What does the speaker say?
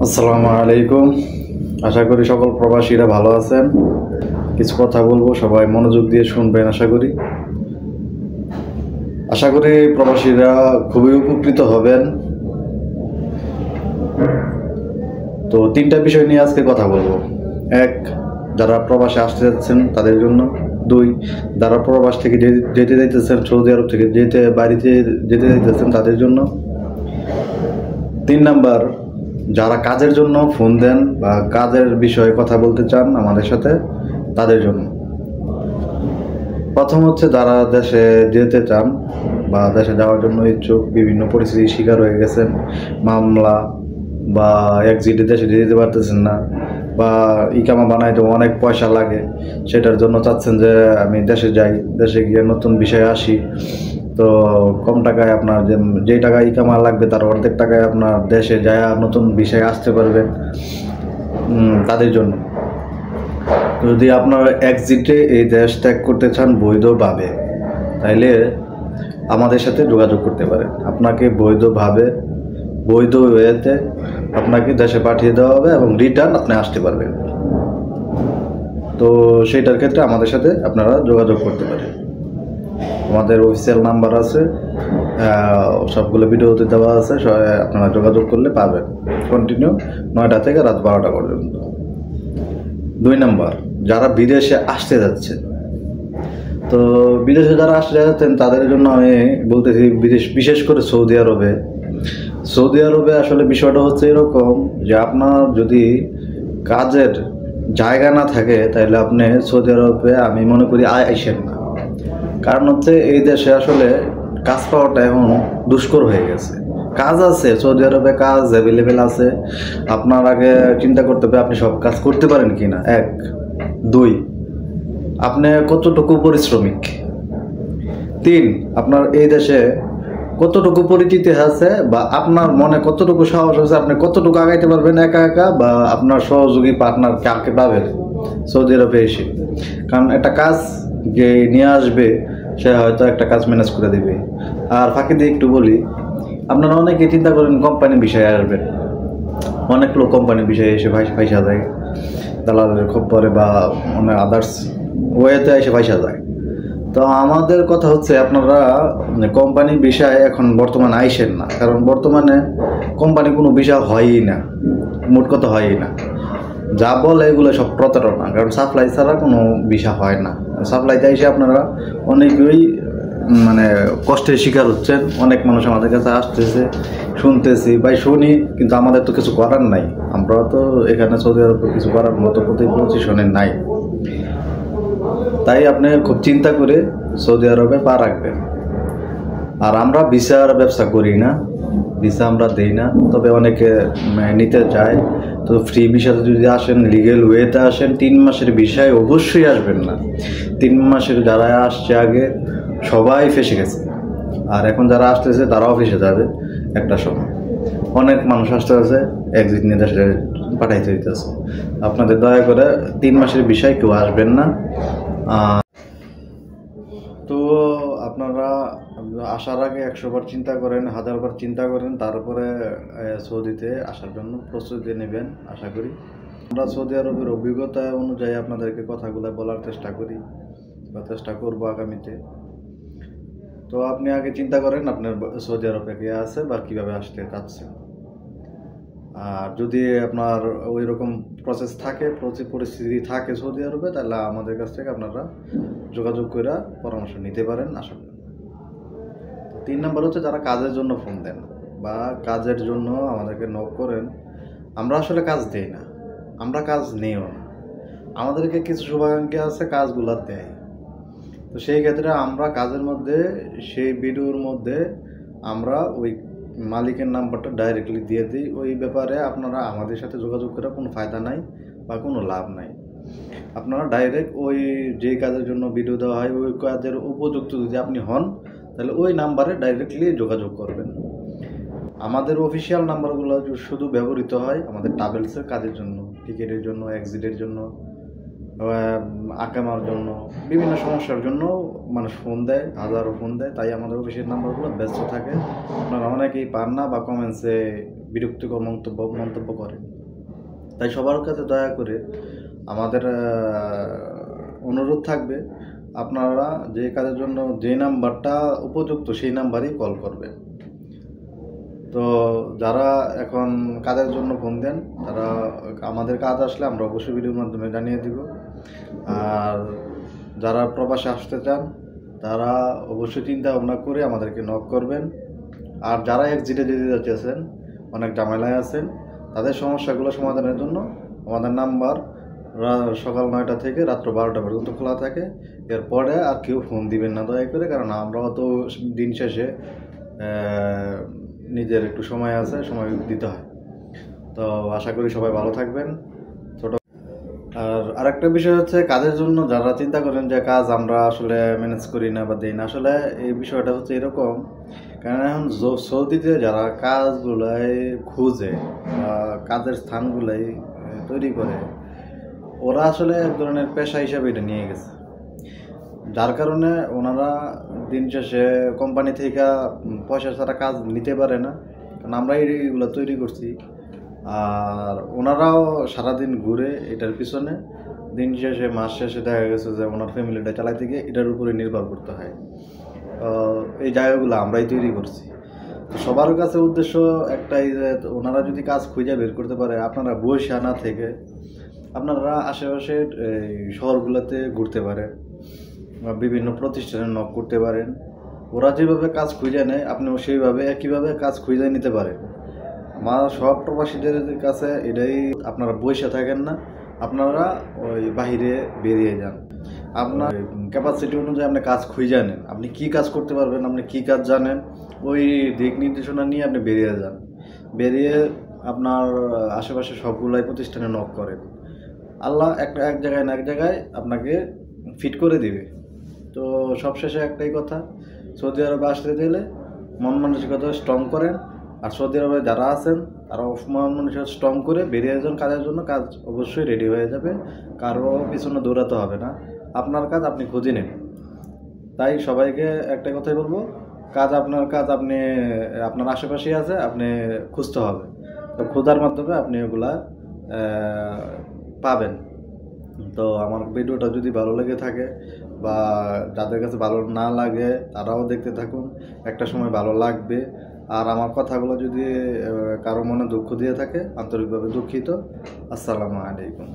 আসসালামু আলাইকুম। আশা করি সকল প্রবাসীরা ভালো আছেন। কিছু কথা বলবো, সবাই মনোযোগ দিয়ে শুনবেন। আশা করি প্রবাসীরা খুবই উপকৃত হবেন। তো তিনটা বিষয় নিয়ে আজকে কথা বলবো। এক, যারা প্রবাসে আসতে যাচ্ছেন তাদের জন্য। দুই, যারা প্রবাস থেকে যেতে যাইতেছেন, সৌদি আরব থেকে বাড়িতে যেতে যাইতেছেন তাদের জন্য। তিন নাম্বার, যারা কাজের জন্য ফোন দেন বা কাজের বিষয়ে কথা বলতে চান আমাদের সাথে, তাদের জন্য। প্রথম হচ্ছে, যারা দেশে যেতে চান বা দেশে যাওয়ার জন্য ইচ্ছুক, বিভিন্ন পরিস্থিতির শিকার হয়ে গেছেন, মামলা বা এক্সিটে দেশে যেতে পারতেছেন না, বা ইকামা বানাইতে অনেক পয়সা লাগে, সেটার জন্য চাচ্ছেন যে আমি দেশে যাই, দেশে গিয়ে নতুন বিষয়ে আসি। তো কম টাকায় আপনার যে টাকায় ইকামা লাগবে তার অর্ধেক টাকায় আপনার দেশে যায় নতুন বিষয়ে আসতে পারবেন, তাদের জন্য। যদি আপনার এক্সিটে এই দেশ ত্যাগ করতে চান বৈধভাবে, তাইলে আমাদের সাথে যোগাযোগ করতে পারেন। আপনাকে বৈধভাবে, বৈধ ওয়েতে আপনাকে দেশে পাঠিয়ে দেওয়া হবে এবং রিটার্ন আপনি আসতে পারবেন। তো সেইটার ক্ষেত্রে আমাদের সাথে আপনারা যোগাযোগ করতে পারেন। আমাদের অফিসিয়াল নাম্বার আছে, সবগুলো ভিডিওতে দেওয়া আছে, আপনারা যোগাযোগ করলে পাবেন। কন্টিনিউ 9টা থেকে রাত 12টা পর্যন্ত। 2 নাম্বার, যারা বিদেশে আসতে যাচ্ছেন, তো বিদেশে যারা আসতে যাচ্ছেন তাদের জন্য আমি বলতেছি, বিশেষ করে সৌদি আরবে আসলে বিষয়টা হচ্ছে এরকম যে আপনার যদি কাজের জায়গা না থাকে তাহলে আপনি সৌদি আরবে আমি মনে করি আইসেন না। কারণ হচ্ছে এই দেশে আসলে কাজ পাওয়াটা এখন দুষ্কর হয়ে গেছে। কাজ আছে সৌদি আরবে, কাজ অ্যাভেলেবেল আছে। আপনার আগে চিন্তা করতে হবে আপনি সব কাজ করতে পারেন কিনা, 1। 2, আপনি কতটুকু পরিশ্রমিক। 3, আপনার এই দেশে কতটুকু পরিচিতি আছে বা আপনার মনে কতটুকু সাহস আছে, আপনি কতটুকু আগাইতে পারবেন একা একা, বা আপনার সহযোগী পার্টনার কাকে পাবেন সৌদি আরবে এসে। কারণ একটা কাজ যে নিয়ে আসবে সে হয়তো একটা কাজ ম্যানেজ করে দেবে। আর ফাঁকি দিয়ে একটু বলি, আপনারা অনেকে চিন্তা করেন কোম্পানির বিষয়ে আসবেন, অনেক লোক কোম্পানির বিষয়ে এসে পয়সা দেয়, দালালের খপ্পরে বা অনেক আদার্স ওয়েতে এসে পয়সা যায়। তো আমাদের কথা হচ্ছে, আপনারা কোম্পানির বিষয়ে এখন বর্তমানে আইসেন না। কারণ বর্তমানে কোম্পানি কোনো বিষয় হয়ই না, মোট কথা হয়ই না। যা বলে এগুলো সব প্রতারণা। কারণ সাপ্লাই ছাড়া কোনো বিষয় হয় না। সাপ্লাইতে এসে আপনারা অনেকেই কষ্টের শিকার হচ্ছেন। অনেক মানুষ আমাদের কাছে আসতেছে, শুনতেছি, ভাই শুনি, কিন্তু আমাদের তো কিছু করার নাই। আমরা তো এখানে সৌদি আরবে কিছু করার মতো পজিশনে নাই। তাই আপনি খুব চিন্তা করে সৌদি আরবে পা রাখবেন। আর আমরা ভিসার ব্যবসা করি না, ভিসা আমরা দেই না। তবে অনেকে নিতে চায়। তো ফ্রি ভিসাতে যদি আসেন, লিগেল ওয়েতে আসেন, 3 মাসের ভিসায় অবশ্যই আসবেন না। 3 মাসের যারা আসছে আগে সবাই ফেসে গেছে, আর এখন যারা আসতেছে তারাও ফেসে যাবে একটা সময়। অনেক মানুষ আসতে আছে, এক্সিট নিয়ে দেশে পাঠাইতে দিতেছে। আপনাদের দয়া করে 3 মাসের বিষয় কেউ আসবেন না। তো আপনারা আসার আগে 100 বার চিন্তা করেন, 1000 বার চিন্তা করেন, তারপরে সৌদিতে আসার জন্য প্রস্তুতি নেবেন। আশা করি আমরা সৌদি আরবের অভিজ্ঞতা অনুযায়ী আপনাদেরকে কথাগুলো বলার চেষ্টা করি বা চেষ্টা করব আগামীতে। তো আপনি আগে চিন্তা করেন আপনার সৌদি আরবে কে আছে বা কীভাবে আসতে চাচ্ছেন। আর যদি আপনার ওই রকম প্রসেস থাকে, পরিস্থিতি থাকে সৌদি আরবে, তাহলে আমাদের কাছ থেকে আপনারা যোগাযোগ করে পরামর্শ নিতে পারেন। আশা করি 3 নাম্বার হচ্ছে, যারা কাজের জন্য ফোন দেন বা কাজের জন্য আমাদেরকে নক করেন, আমরা আসলে কাজ দেই না, আমরা কাজ নেইও না। আমাদেরকে কিছু শুভাকাঙ্ক্ষী আছে, কাজগুলো দেয়। তো সেই ক্ষেত্রে আমরা কাজের মধ্যে, সেই ভিডিওর মধ্যে আমরা ওই মালিকের নাম্বারটা ডাইরেক্টলি দিয়ে দিই। ওই ব্যাপারে আপনারা আমাদের সাথে যোগাযোগ করে কোনো ফায়দা নাই বা কোনো লাভ নাই। আপনারা ডাইরেক্ট ওই যেই কাজের জন্য ভিডিও দেওয়া হয়, ওই কাজের উপযুক্ত যদি আপনি হন, তাহলে ওই নাম্বারে ডাইরেক্টলি যোগাযোগ করবেন। আমাদের অফিসিয়াল নাম্বারগুলো শুধু ব্যবহৃত হয় আমাদের ট্রাভেলসের কাজের জন্য, টিকিটের জন্য, এক্সিটের জন্য, আকামার জন্য, বিভিন্ন সমস্যার জন্য মানুষ ফোন দেয়, হাজারো ফোন দেয়। তাই আমাদের অফিসের নাম্বারগুলো ব্যস্ত থাকে। আপনারা অনেকেই পান না বা কমেন্টসে বিরক্তিকর মন্তব্য করেন। তাই সবার কাছে দয়া করে আমাদের অনুরোধ থাকবে, আপনারা যে কাজের জন্য যে নাম্বারটা উপযুক্ত সেই নাম্বারই কল করবেন। তো যারা এখন কাজের জন্য ফোন দেন, তারা আমাদের কাজ আসলে আমরা অবশ্যই ভিডিওর মাধ্যমে জানিয়ে দিব। আর যারা প্রবাসে আসতে চান তারা অবশ্যই চিন্তা ভাবনা করে আমাদেরকে নক করবেন। আর যারা এক্সিটে যেতে যাচ্ছেন, অনেক ঝামেলায় আছেন, তাদের সমস্যাগুলো সমাধানের জন্য আমাদের নাম্বার সকাল 9টা থেকে রাত্র 12টা পর্যন্ত খোলা থাকে। এরপরে আর কেউ ফোন দিবেন না দয়া করে, কারণ আমরাও তো দিন শেষে নিজের একটু সময় আছে, সময় দিতে হয়। তো আশা করি সবাই ভালো থাকবেন। আর আরেকটা বিষয় হচ্ছে, কাজের জন্য যারা চিন্তা করেন যে কাজ আমরা আসলে ম্যানেজ করি না বা দিই না, আসলে এই বিষয়টা হচ্ছে এরকম, কারণ এখন সৌদিতে যারা কাজগুলাই খুঁজে কাজের স্থানগুলাই তৈরি করে, ওরা আসলে এক ধরনের পেশা হিসাবে এটা নিয়ে গেছে, যার কারণে ওনারা দিন শেষে কোম্পানি থেকে পয়সা ছাড়া কাজ নিতে পারে না, কারণ আমরা এইগুলো তৈরি করছি। আর ওনারাও সারাদিন ঘুরে এটার পিছনে, দিন শেষে মাস শেষে দেখা গেছে যে ওনার ফ্যামিলিটা চালাইতে গিয়ে এটার উপরে নির্ভর করতে হয়। এই জায়গাগুলো আমরাই তৈরি করছি। তো সবার কাছে উদ্দেশ্য একটাই, যে ওনারা যদি কাজ খুঁজে বের করতে পারে, আপনারা বসে না থেকে আপনারা আশেপাশের শহরগুলোতে ঘুরতে পারেন বা বিভিন্ন প্রতিষ্ঠানে নক করতে পারেন। ওরা যেভাবে কাজ খুঁজে নেয়, আপনিও সেইভাবে একইভাবে কাজ খুঁজে নিতে পারেন। আমার সব প্রবাসীদের কাছে এটাই, আপনারা বসে থাকেন না, আপনারা ওই বাহিরে বেরিয়ে যান। আপনার ক্যাপাসিটি অনুযায়ী আপনি কাজ খুঁজে নেন, আপনি কি কাজ করতে পারবেন, আপনি কি কাজ জানেন, ওই দিক নির্দেশনা নিয়ে আপনি বেরিয়ে যান। বেরিয়ে আপনার আশেপাশে সবগুলাই প্রতিষ্ঠানে নক করেন। আল্লাহ এক জায়গায় না এক জায়গায় আপনাকে ফিট করে দিবে। তো সবশেষে একটাই কথা, সৌদি আরবে আসতে গেলে মন মানসিকতা স্ট্রং করেন। আর সৌদি আরবে যারা আছেন তারা মন মানসিকতা স্ট্রং করে বেরিয়ে যান কাজের জন্য, কাজ অবশ্যই রেডি হয়ে যাবে, কারো পিছনে দৌড়াতে হবে না, আপনার কাজ আপনি খুঁজে নেন। তাই সবাইকে একটাই কথাই বলবো, কাজ আপনার কাজ আপনি আপনার আশেপাশেই আছে, আপনি খুঁজতে হবে। তো খোঁজার মাধ্যমে আপনি ওগুলা পাবেন। তো আমার ভিডিওটা যদি ভালো লেগে থাকে বা যাদের কাছে ভালো না লাগে তারাও দেখতে থাকুন, একটা সময় ভালো লাগবে। আর আমার কথাগুলো যদি কারো মনে দুঃখ দিয়ে থাকে, আন্তরিকভাবে দুঃখিত। আসসালামু আলাইকুম।